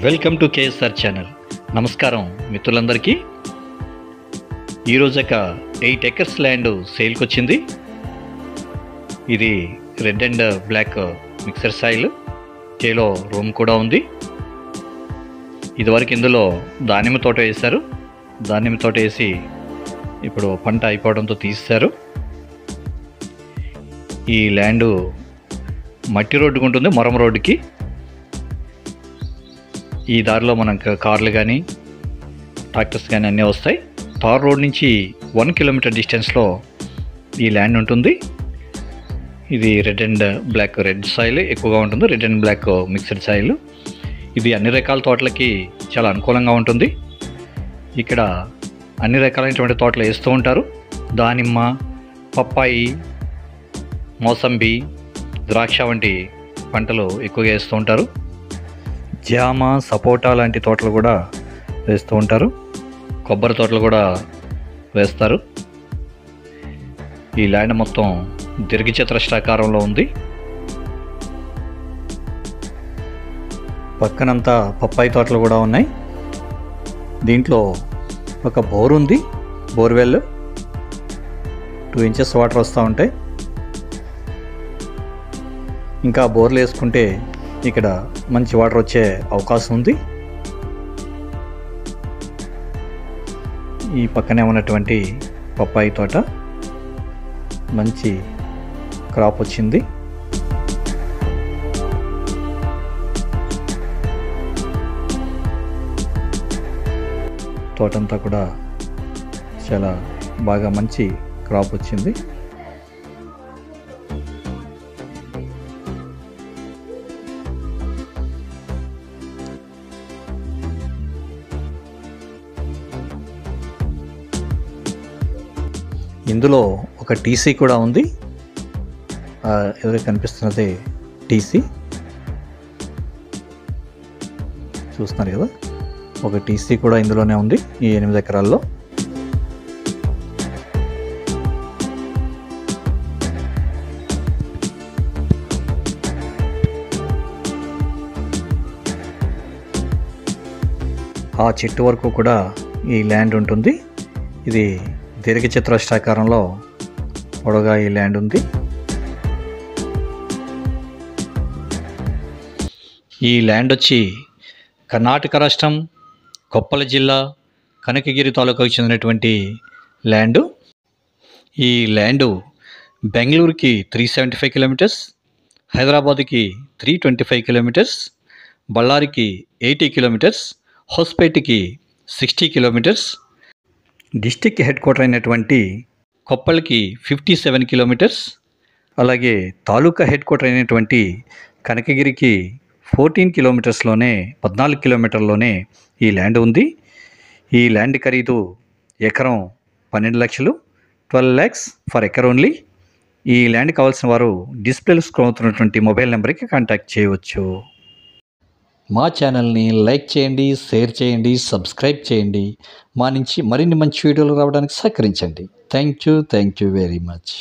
Welcome to KSR channel. నమస్కారం మిత్రులందరికీ. ఈరోజు ఒక 8 ఎకర్స్ ల్యాండ్ సేల్కి వచ్చింది. ఇది red and black mixer soil, చేలో రూమ్ కూడా ఉంది. ఇదివరకు ఇందులో దానిమ్మ తోట వేశారు. దానిమ్మ తోట వేసి ఇప్పుడు పంట అయిపోవడంతో తీశారు. ఈ ల్యాండ్ మట్టి రోడ్డుకు ఉంటుంది, మొరం రోడ్డుకి. ఈ దారిలో మనకు కార్లు కానీ ట్రాక్టర్స్ కానీ అన్నీ వస్తాయి. తార్ రోడ్ నుంచి 1 కిలోమీటర్ డిస్టెన్స్లో ఈ ల్యాండ్ ఉంటుంది. ఇది red and black, red soil ఎక్కువగా ఉంటుంది, red and black mixed soil. ఇది అన్ని రకాల తోటలకి చాలా అనుకూలంగా ఉంటుంది. ఇక్కడ అన్ని రకాలైనటువంటి తోటలు వేస్తూ ఉంటారు. దానిమ్మ, పప్పాయి, మోసంబి, ద్రాక్ష వంటి పంటలు ఎక్కువగా వేస్తూ ఉంటారు. జామ, సపోటా లాంటి తోటలు కూడా వేస్తూ ఉంటారు. కొబ్బరి తోటలు కూడా వేస్తారు. ఈ ల్యాండ్ మొత్తం దీర్ఘచతురస్రాకారంలో ఉంది. పక్కనంతా పప్పాయి తోటలు కూడా ఉన్నాయి. దీంట్లో ఒక బోర్ ఉంది, బోర్వెల్. 2 ఇంచెస్ వాటర్ వస్తూ ఉంటాయి. ఇంకా బోర్లు వేసుకుంటే ఇక్కడ మంచి వాటర్ వచ్చే అవకాశం ఉంది. ఈ పక్కనే ఉన్నటువంటి పప్పాయి తోట మంచి క్రాప్ వచ్చింది. తోటంతా కూడా చాలా బాగా మంచి క్రాప్ వచ్చింది. ఇందులో ఒక టీసీ కూడా ఉంది. ఎవరికి కనిపిస్తున్నది టీసీ, చూస్తున్నారు కదా. ఒక టీసీ కూడా ఇందులోనే ఉంది ఈ 8 ఎకరాల్లో. ఆ చెట్టు వరకు కూడా ఈ ల్యాండ్ ఉంటుంది. ఇది దీర్ఘచతురస్రాకారంలో పొడవుగా ఈ ల్యాండ్ ఉంది. ఈ ల్యాండ్ వచ్చి కర్ణాటక రాష్ట్రం, కొప్పల జిల్లా, కనకగిరి తాలూకాకు చెందినటువంటి ల్యాండు. ఈ ల్యాండు బెంగళూరుకి 375 కిలోమీటర్స్, హైదరాబాద్కి 325 కిలోమీటర్స్, బళ్ళారికి 80 కిలోమీటర్స్, హోస్పేట్కి 60 కిలోమీటర్స్, డిస్టిక్ హెడ్ క్వార్టర్ అయినటువంటి కొప్పల్కి 57 కిలోమీటర్స్, అలాగే తాలూకా హెడ్ క్వార్టర్ అయినటువంటి కనకగిరికి 14 కిలోమీటర్స్లోనే, 14 కిలోమీటర్లోనే ఈ ల్యాండ్ ఉంది. ఈ ల్యాండ్ ఖరీదు ఎకరం 12 లక్షలు, 12 lakhs ఫర్ ఎకర్ ఓన్లీ. ఈ ల్యాండ్ కావాల్సిన వారు డిస్ప్లేలో స్క్రోల్ అవుతున్నటువంటి మొబైల్ నెంబర్కి కాంటాక్ట్ చేయవచ్చు. మా ఛానల్ని లైక్ చేయండి, షేర్ చేయండి, సబ్స్క్రైబ్ చేయండి. మా నుంచి మరిన్ని మంచి వీడియోలు రావడానికి సహకరించండి. Thank you very much.